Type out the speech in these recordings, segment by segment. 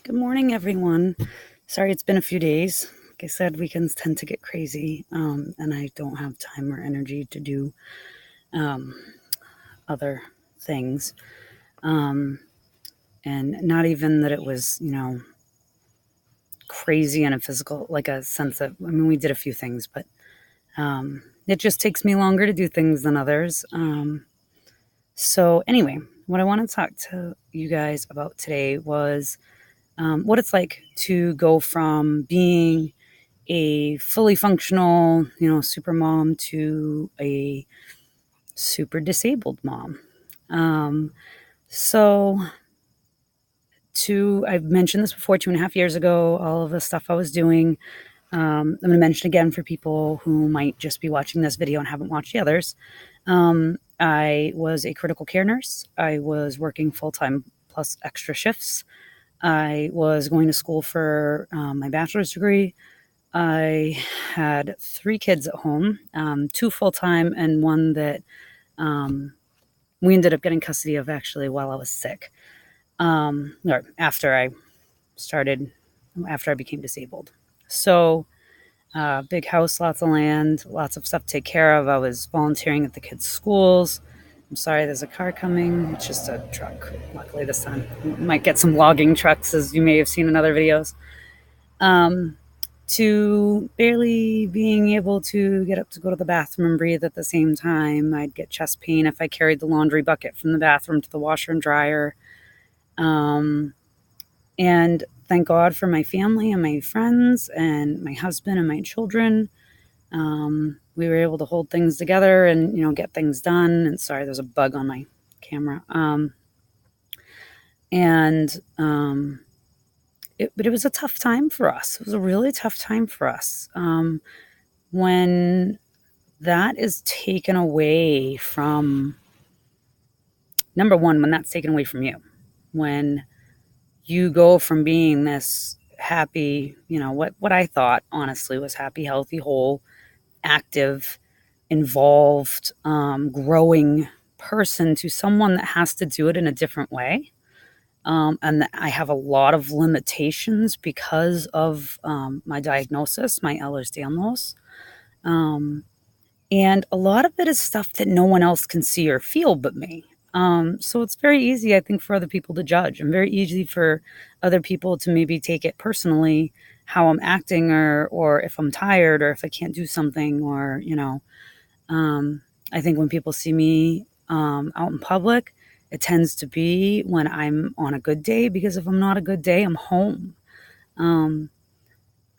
Good morning, everyone. Sorry it's been a few days. Like I said, weekends tend to get crazy, and I don't have time or energy to do um, other things. Um, and not even that it was, crazy in a physical, like a sense of, we did a few things, but it just takes me longer to do things than others. So, anyway, what I want to talk to you guys about today was what it's like to go from being a fully functional, super mom to a super disabled mom. Um, so I've mentioned this before, 2.5 years ago, all of the stuff I was doing. I'm going to mention again for people who might just be watching this video and haven't watched the others. I was a critical care nurse. I was working full time plus extra shifts. I was going to school for my bachelor's degree. I had 3 kids at home, 2 full time, and one that um, we ended up getting custody of actually while I was sick, or after I became disabled. So, big house, lots of land, lots of stuff to take care of. I was volunteering at the kids' schools. I'm sorry, there's a car coming. It's just a truck. Luckily, this time you might get some logging trucks, as you may have seen in other videos. To barely being able to get up to go to the bathroom and breathe at the same time. I'd get chest pain if I carried the laundry bucket from the bathroom to the washer and dryer. And thank God for my family and my friends and my husband and my children. We were able to hold things together and, get things done. And sorry, there's a bug on my camera. But it was a tough time for us. It was a really tough time for us. When that is taken away from, number one, when that's taken away from you, when you go from being this happy, what I thought honestly was happy, healthy, whole, active, involved, growing person to someone that has to do it in a different way. And that I have a lot of limitations because of my diagnosis, my Ehlers-Danlos. And a lot of it is stuff that no one else can see or feel but me. So it's very easy, I think, for other people to judge, and very easy for other people to maybe take it personally, how I'm acting, or if I'm tired, or if I can't do something, or I think when people see me out in public, it tends to be when I'm on a good day, because if I'm not a good day, I'm home.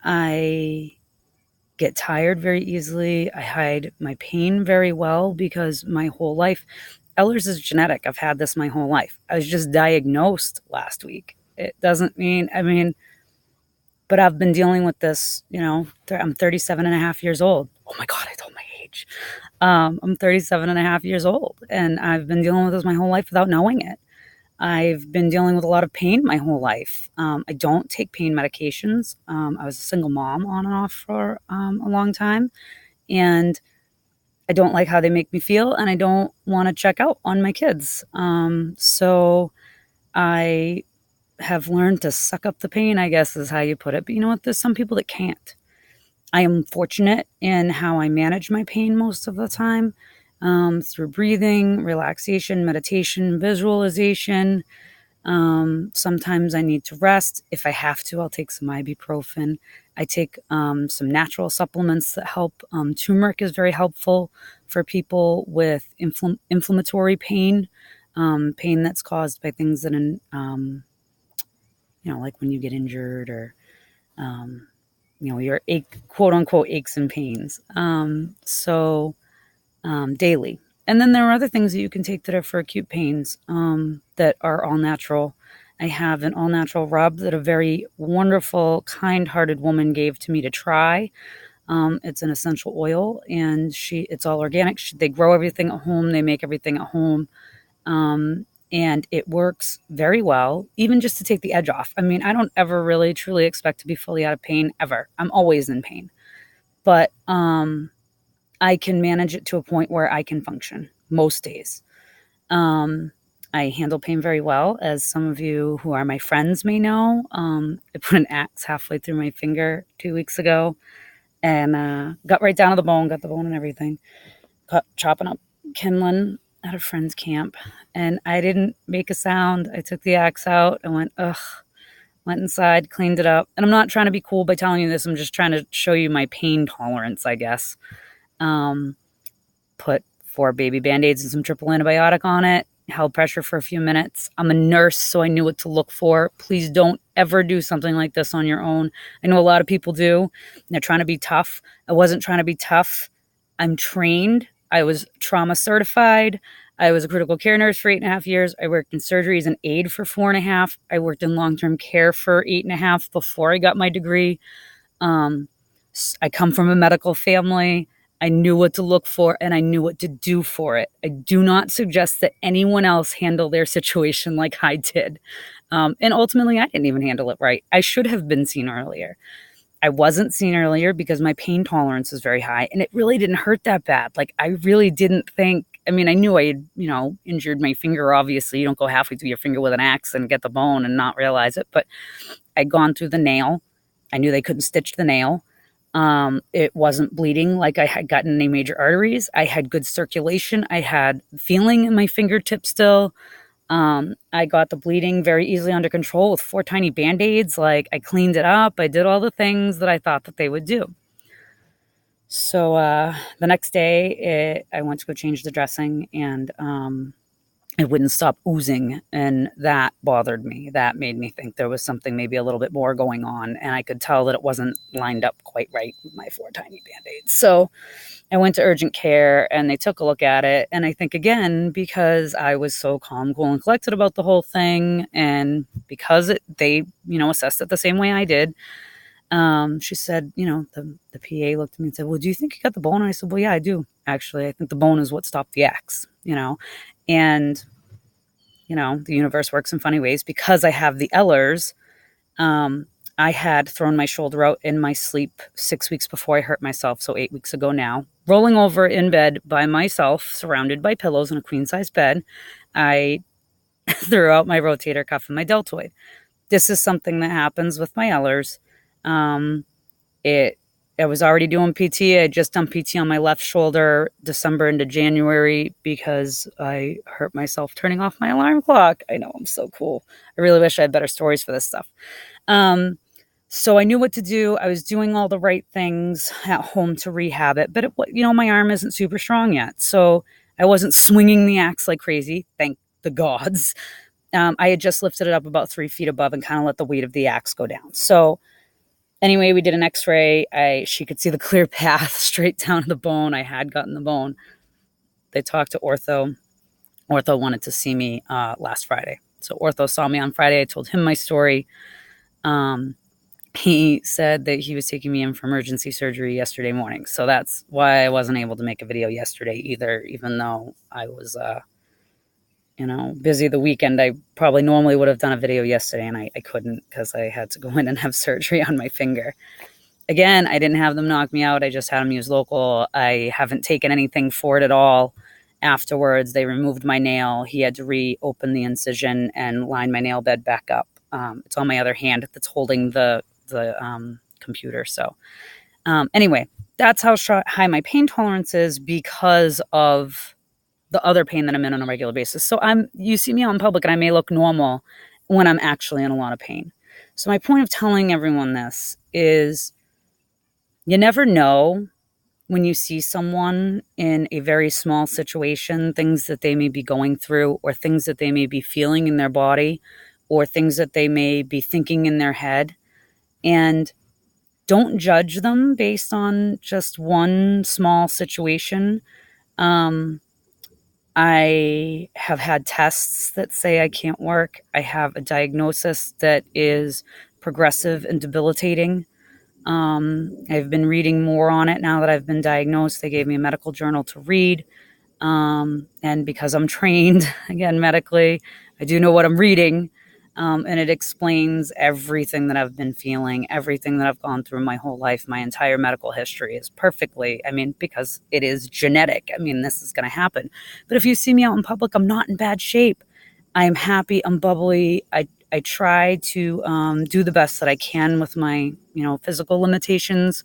I get tired very easily. I hide my pain very well because my whole life, Ehlers is genetic. I've had this my whole life. I was just diagnosed last week. It doesn't mean, but I've been dealing with this, I'm 37 and a half years old. Oh my God, I told my age. I'm 37 and a half years old, and I've been dealing with this my whole life without knowing it. I've been dealing with a lot of pain my whole life. I don't take pain medications. I was a single mom on and off for a long time, and I don't like how they make me feel, and I don't want to check out on my kids. So I have learned to suck up the pain, I guess is how you put it. But you know what? There's some people that can't. I am fortunate in how I manage my pain most of the time, through breathing, relaxation, meditation, visualization. Sometimes I need to rest. If I have to, I'll take some ibuprofen. I take some natural supplements that help. Turmeric is very helpful for people with inflammatory pain, pain that's caused by things that, like when you get injured, or your quote unquote aches and pains. Daily. And then there are other things that you can take that are for acute pains, that are all natural. I have an all natural rub that a very wonderful, kind hearted woman gave to me to try. It's an essential oil, and it's all organic. They grow everything at home. They make everything at home. And it works very well, even just to take the edge off. I mean, I don't ever really truly expect to be fully out of pain ever. I'm always in pain, but I can manage it to a point where I can function most days. I handle pain very well, as some of you who are my friends may know. I put an axe halfway through my finger 2 weeks ago and got right down to the bone, got the bone and everything. Cut, chopping up kindling at a friend's camp, and I didn't make a sound. I took the axe out and went, ugh, went inside, cleaned it up. And I'm not trying to be cool by telling you this. I'm just trying to show you my pain tolerance, I guess. Put 4 baby Band-Aids and some triple antibiotic on it, held pressure for a few minutes. I'm a nurse, so I knew what to look for. Please don't ever do something like this on your own. I know a lot of people do. They're trying to be tough. I wasn't trying to be tough. I'm trained. I was trauma certified. I was a critical care nurse for 8.5 years. I worked in surgery as an aide for 4.5. I worked in long-term care for 8.5 before I got my degree. I come from a medical family. I knew what to look for and I knew what to do for it. I do not suggest that anyone else handle their situation like I did. And ultimately, I didn't even handle it right. I should have been seen earlier. I wasn't seen earlier because my pain tolerance is very high and it really didn't hurt that bad. Like, I really didn't think, I mean, I knew I had, injured my finger. Obviously, you don't go halfway through your finger with an axe and get the bone and not realize it. But I'd gone through the nail. I knew they couldn't stitch the nail. It wasn't bleeding like I had gotten any major arteries. I had good circulation. I had feeling in my fingertip still. I got the bleeding very easily under control with 4 tiny Band-Aids. Like, I cleaned it up. I did all the things that I thought that they would do. So the next day, I went to go change the dressing, and it wouldn't stop oozing, and that bothered me. That made me think there was something maybe a little bit more going on, and I could tell that it wasn't lined up quite right with my 4 tiny Band-Aids. So I went to urgent care, and they took a look at it, and I think, again, because I was so calm, cool, and collected about the whole thing, and because they assessed it the same way I did, she said, the PA looked at me and said, well, do you think you got the bone? And I said, well, yeah, I do, actually. I think the bone is what stopped the axe, and, the universe works in funny ways. Because I have the Ehlers, I had thrown my shoulder out in my sleep 6 weeks before I hurt myself, so 8 weeks ago now. Rolling over in bed by myself, surrounded by pillows in a queen-size bed, I threw out my rotator cuff and my deltoid. This is something that happens with my Ehlers. I was already doing PT. I had just done PT on my left shoulder December into January because I hurt myself turning off my alarm clock. I know, I'm so cool. I really wish I had better stories for this stuff. So I knew what to do. I was doing all the right things at home to rehab it, but my arm isn't super strong yet. So I wasn't swinging the axe like crazy. Thank the gods. I had just lifted it up about 3 feet above and kind of let the weight of the axe go down. So anyway, we did an x-ray. She could see the clear path straight down to the bone. I had gotten the bone. They talked to ortho. Ortho wanted to see me last Friday. So ortho saw me on Friday. I told him my story. He said that he was taking me in for emergency surgery yesterday morning. So that's why I wasn't able to make a video yesterday either, even though I was, busy the weekend. I probably normally would have done a video yesterday, and I couldn't because I had to go in and have surgery on my finger. Again, I didn't have them knock me out. I just had them use local. I haven't taken anything for it at all. Afterwards, they removed my nail. He had to reopen the incision and line my nail bed back up. It's on my other hand that's holding the computer. So anyway, that's how high my pain tolerance is because of the other pain that I'm in on a regular basis. So you see me out in public and I may look normal when I'm actually in a lot of pain. So my point of telling everyone this is you never know when you see someone in a very small situation, things that they may be going through or things that they may be feeling in their body or things that they may be thinking in their head. And don't judge them based on just one small situation. I have had tests that say I can't work. I have a diagnosis that is progressive and debilitating. I've been reading more on it now that I've been diagnosed. They gave me a medical journal to read. And because I'm trained, again, medically, I do know what I'm reading. And it explains everything that I've been feeling, everything that I've gone through my whole life. My entire medical history is perfectly, because it is genetic. This is going to happen. But if you see me out in public, I'm not in bad shape. I'm happy, I'm bubbly. I try to do the best that I can with my, physical limitations,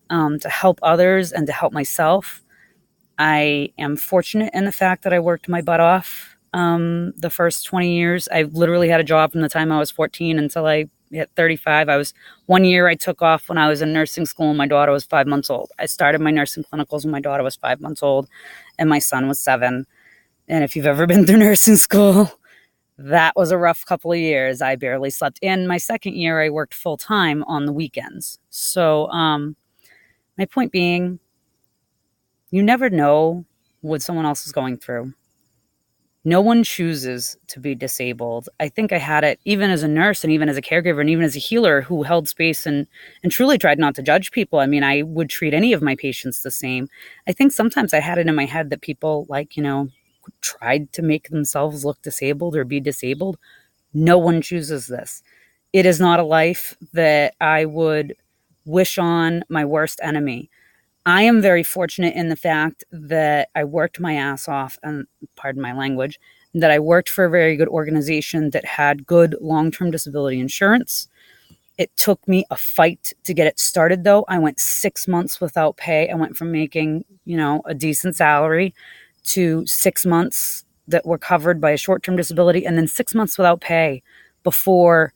to help others and to help myself. I am fortunate in the fact that I worked my butt off the first 20 years. I literally had a job from the time I was 14 until I hit 35. I was 1 year I took off when I was in nursing school and my daughter was 5 months old. I started my nursing clinicals when my daughter was 5 months old and my son was 7. And if you've ever been through nursing school, that was a rough couple of years. I barely slept. In my second year, I worked full time on the weekends. So, my point being, you never know what someone else is going through. No one chooses to be disabled. I think I had it even as a nurse and even as a caregiver and even as a healer who held space and truly tried not to judge people. I mean, I would treat any of my patients the same. I think sometimes I had it in my head that people tried to make themselves look disabled or be disabled. No one chooses this. It is not a life that I would wish on my worst enemy. I am very fortunate in the fact that I worked my ass off, and pardon my language, that I worked for a very good organization that had good long-term disability insurance. It took me a fight to get it started, though. I went 6 months without pay. I went from making, a decent salary to 6 months that were covered by a short-term disability, and then 6 months without pay before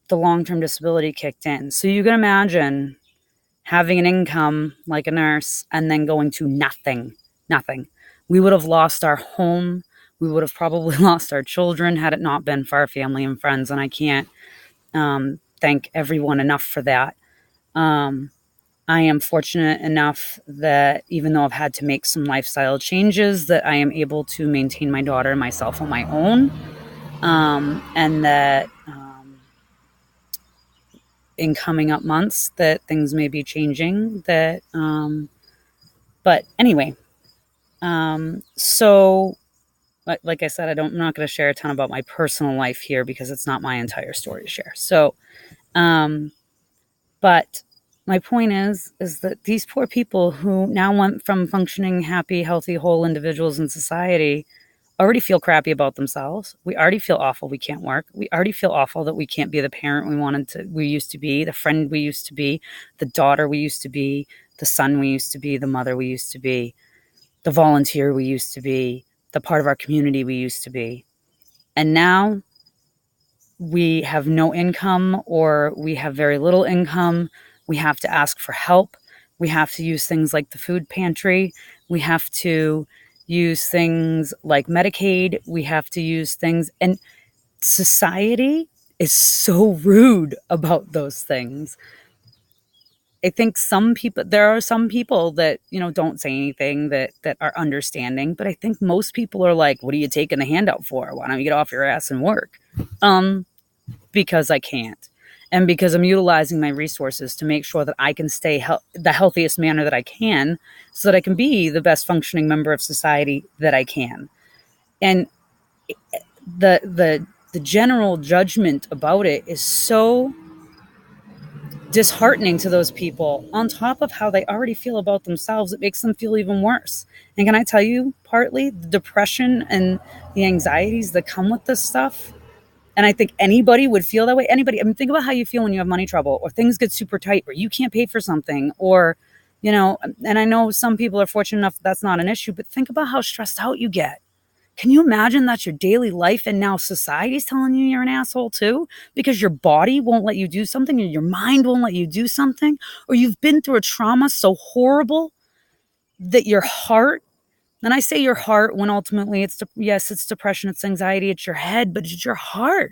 the long-term disability kicked in. So you can imagine having an income like a nurse and then going to nothing. We would have lost our home. We would have probably lost our children had it not been for our family and friends. And I can't thank everyone enough for that. I am fortunate enough that even though I've had to make some lifestyle changes, that I am able to maintain my daughter and myself on my own. And that in coming up months that things may be changing, but anyway, so like I said, I'm not going to share a ton about my personal life here because it's not my entire story to share. So, but my point is that these poor people who now went from functioning, happy, healthy, whole individuals in society already feel crappy about themselves. We already feel awful we can't work. We already feel awful that we can't be the parent we used to be, the friend we used to be, the daughter we used to be, the son we used to be, the mother we used to be, the volunteer we used to be, the part of our community we used to be. And now we have no income or we have very little income. We have to ask for help. We have to use things like the food pantry. We have to use things like Medicaid. We have to use things, and society is so rude about those things. I think there are some people that, don't say anything that are understanding, but I think most people are like, what are you taking the handout for? Why don't you get off your ass and work? Because I can't. And because I'm utilizing my resources to make sure that I can stay the healthiest manner that I can so that I can be the best functioning member of society that I can. And the general judgment about it is so disheartening to those people. On top of how they already feel about themselves, it makes them feel even worse. And can I tell you, partly the depression and the anxieties that come with this stuff, and I think anybody would feel that way. Anybody. I mean, think about how you feel when you have money trouble or things get super tight or you can't pay for something or, and I know some people are fortunate enough that that's not an issue, but think about how stressed out you get. Can you imagine that's your daily life and now society's telling you you're an asshole too? Because your body won't let you do something or your mind won't let you do something, or you've been through a trauma so horrible that your heart, and I say your heart when ultimately it's depression, it's anxiety, it's your head, but it's your heart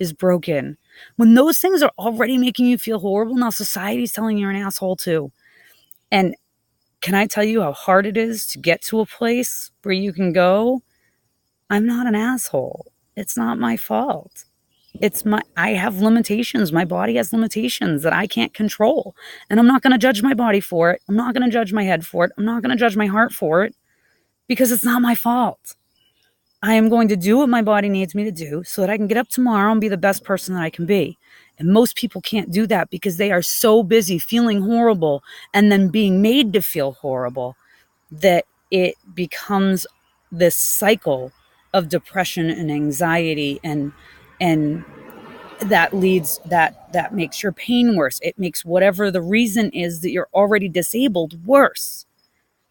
is broken. When those things are already making you feel horrible, now society's telling you you're an asshole too. And can I tell you how hard it is to get to a place where you can go, I'm not an asshole. It's not my fault. I have limitations. My body has limitations that I can't control. And I'm not going to judge my body for it. I'm not going to judge my head for it. I'm not going to judge my heart for it because it's not my fault. I am going to do what my body needs me to do so that I can get up tomorrow and be the best person that I can be. And most people can't do that because they are so busy feeling horrible and then being made to feel horrible that it becomes this cycle of depression and anxiety, and that makes your pain worse. It makes whatever the reason is that you're already disabled worse.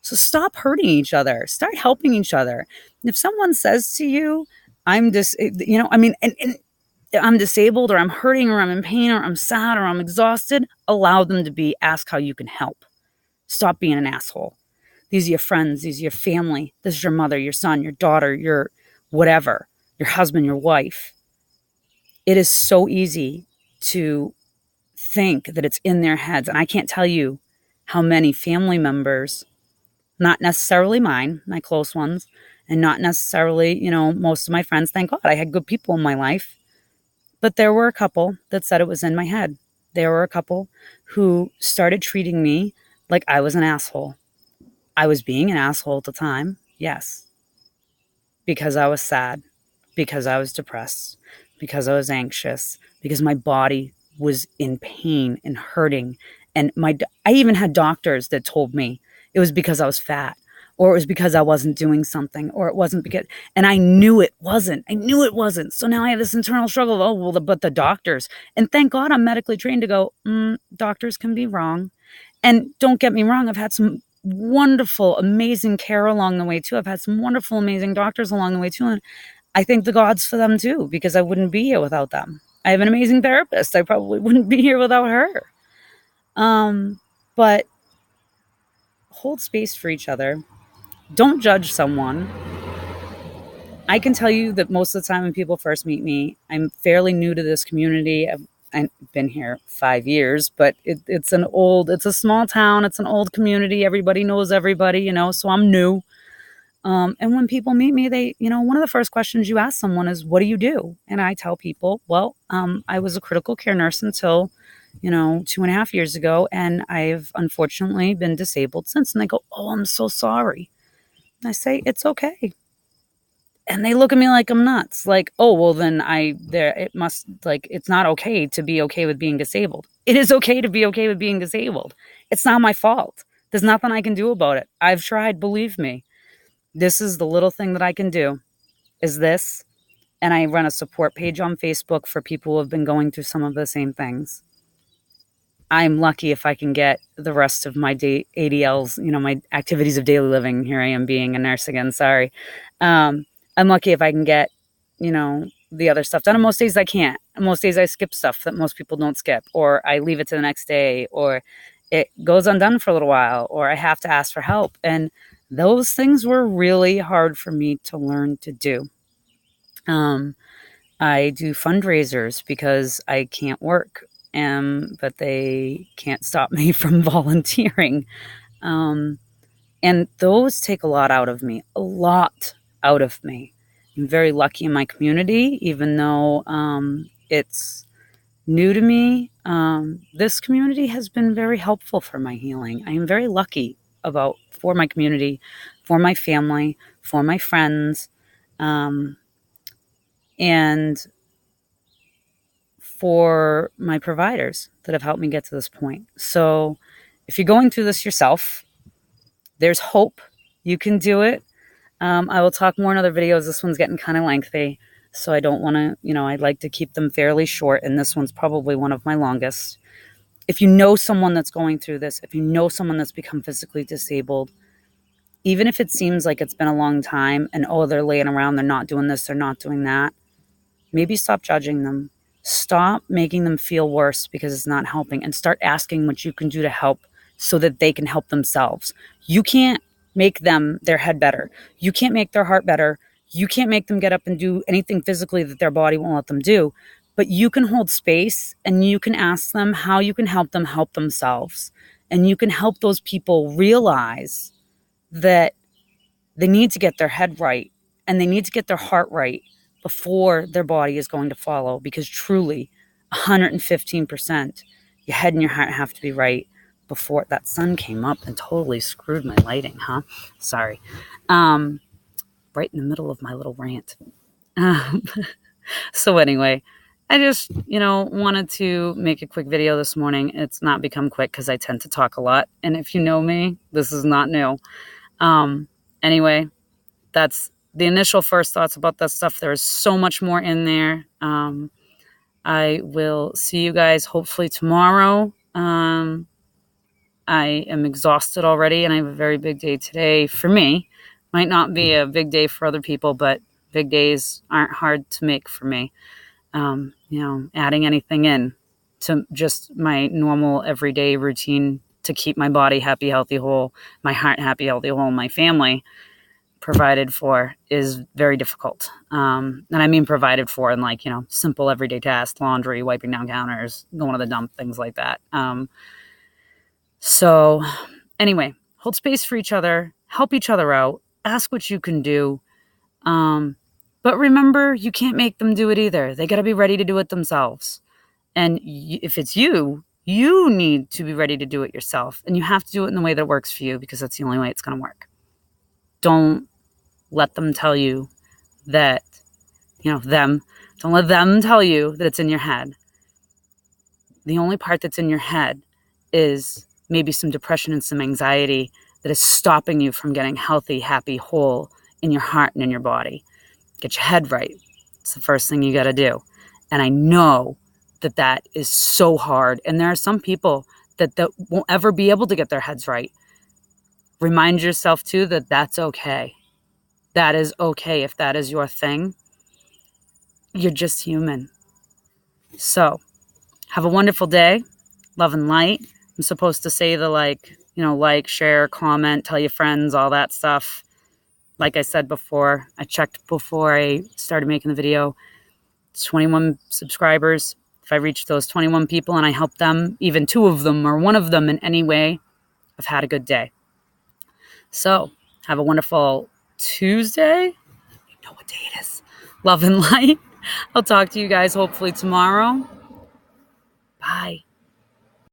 So stop hurting each other. Start helping each other. And if someone says to you, I'm just, and I'm disabled, or I'm hurting, or I'm in pain, or I'm sad, or I'm exhausted, allow them to be. Ask how you can help. Stop being an asshole. These are your friends. These are your family. This is your mother, your son, your daughter, your whatever, your husband, your wife. It is so easy to think that it's in their heads. And I can't tell you how many family members, not necessarily mine, my close ones, and not necessarily, most of my friends. Thank God I had good people in my life. But there were a couple that said it was in my head. There were a couple who started treating me like I was an asshole. I was being an asshole at the time, yes, because I was sad, because I was depressed, because I was anxious, because my body was in pain and hurting. And I even had doctors that told me it was because I was fat, or it was because I wasn't doing something, or it wasn't because, and I knew it wasn't. So now I have this internal struggle. Oh, well, but the doctors, and thank God I'm medically trained to go, doctors can be wrong. And don't get me wrong, I've had some wonderful, amazing care along the way too. I've had some wonderful, amazing doctors along the way too. And I thank the gods for them too, because I wouldn't be here without them. I have an amazing therapist. I probably wouldn't be here without her. But hold space for each other. Don't judge someone. I can tell you that most of the time when people first meet me, I'm fairly new to this community. I've been here 5 years, but it's a small town. It's an old community. Everybody knows everybody, so I'm new. And when people meet me, one of the first questions you ask someone is, what do you do? And I tell people, well, I was a critical care nurse until, 2.5 years ago. And I've unfortunately been disabled since. And they go, oh, I'm so sorry. And I say, it's okay. And they look at me like I'm nuts. Like, oh, well, then it's not okay to be okay with being disabled. It is okay to be okay with being disabled. It's not my fault. There's nothing I can do about it. I've tried, believe me. This is the little thing that I can do, is this. And I run a support page on Facebook for people who have been going through some of the same things. I'm lucky if I can get the rest of my ADLs, my activities of daily living. Here I am being a nurse again, sorry. I'm lucky if I can get, the other stuff done. And most days I can't. And most days I skip stuff that most people don't skip, or I leave it to the next day, or it goes undone for a little while, or I have to ask for help. And those things were really hard for me to learn to do. I do fundraisers because I can't work, but they can't stop me from volunteering. And those take a lot out of me, I'm very lucky in my community, even though it's new to me. This community has been very helpful for my healing. I am very lucky for my community, for my family, for my friends, and for my providers that have helped me get to this point. So if you're going through this yourself, there's hope. You can do it. I will talk more in other videos. This one's getting kind of lengthy, so I don't want to, I'd like to keep them fairly short, and this one's probably one of my longest. If you know someone that's going through this, if you know someone that's become physically disabled, even if it seems like it's been a long time and, oh, they're laying around, they're not doing this, they're not doing that, maybe stop judging them. Stop making them feel worse because it's not helping, and start asking what you can do to help so that they can help themselves. You can't make their head better. You can't make their heart better. You can't make them get up and do anything physically that their body won't let them do. But you can hold space, and you can ask them how you can help them help themselves. And you can help those people realize that they need to get their head right, and they need to get their heart right before their body is going to follow, because truly 115%, your head and your heart have to be right before. That sun came up and totally screwed my lighting, huh? Sorry. Right in the middle of my little rant. So anyway, I just, wanted to make a quick video this morning. It's not become quick because I tend to talk a lot. And if you know me, this is not new. Anyway, that's the initial first thoughts about this stuff. There is so much more in there. I will see you guys hopefully tomorrow. I am exhausted already, and I have a very big day today for me. Might not be a big day for other people, but big days aren't hard to make for me. Adding anything in to just my normal everyday routine to keep my body happy, healthy, whole, my heart happy, healthy, whole, my family provided for is very difficult. And I mean provided for in simple everyday tasks, laundry, wiping down counters, going to the dump, things like that. So anyway, hold space for each other, help each other out, ask what you can do. But remember, you can't make them do it either. They got to be ready to do it themselves. And if it's you need to be ready to do it yourself. And you have to do it in the way that works for you, because that's the only way it's going to work. Don't let them tell you that, don't let them tell you that it's in your head. The only part that's in your head is maybe some depression and some anxiety that is stopping you from getting healthy, happy, whole in your heart and in your body. Get your head right. It's the first thing you got to do. And I know that is so hard. And there are some people that won't ever be able to get their heads right. Remind yourself too that that's okay. That is okay if that is your thing. You're just human. So have a wonderful day. Love and light. I'm supposed to say the like, share, comment, tell your friends, all that stuff. Like I said before, I checked before I started making the video. It's 21 subscribers. If I reach those 21 people and I help them, even 2 of them or 1 of them in any way, I've had a good day. So have a wonderful Tuesday. You know what day it is. Love and light. I'll talk to you guys hopefully tomorrow.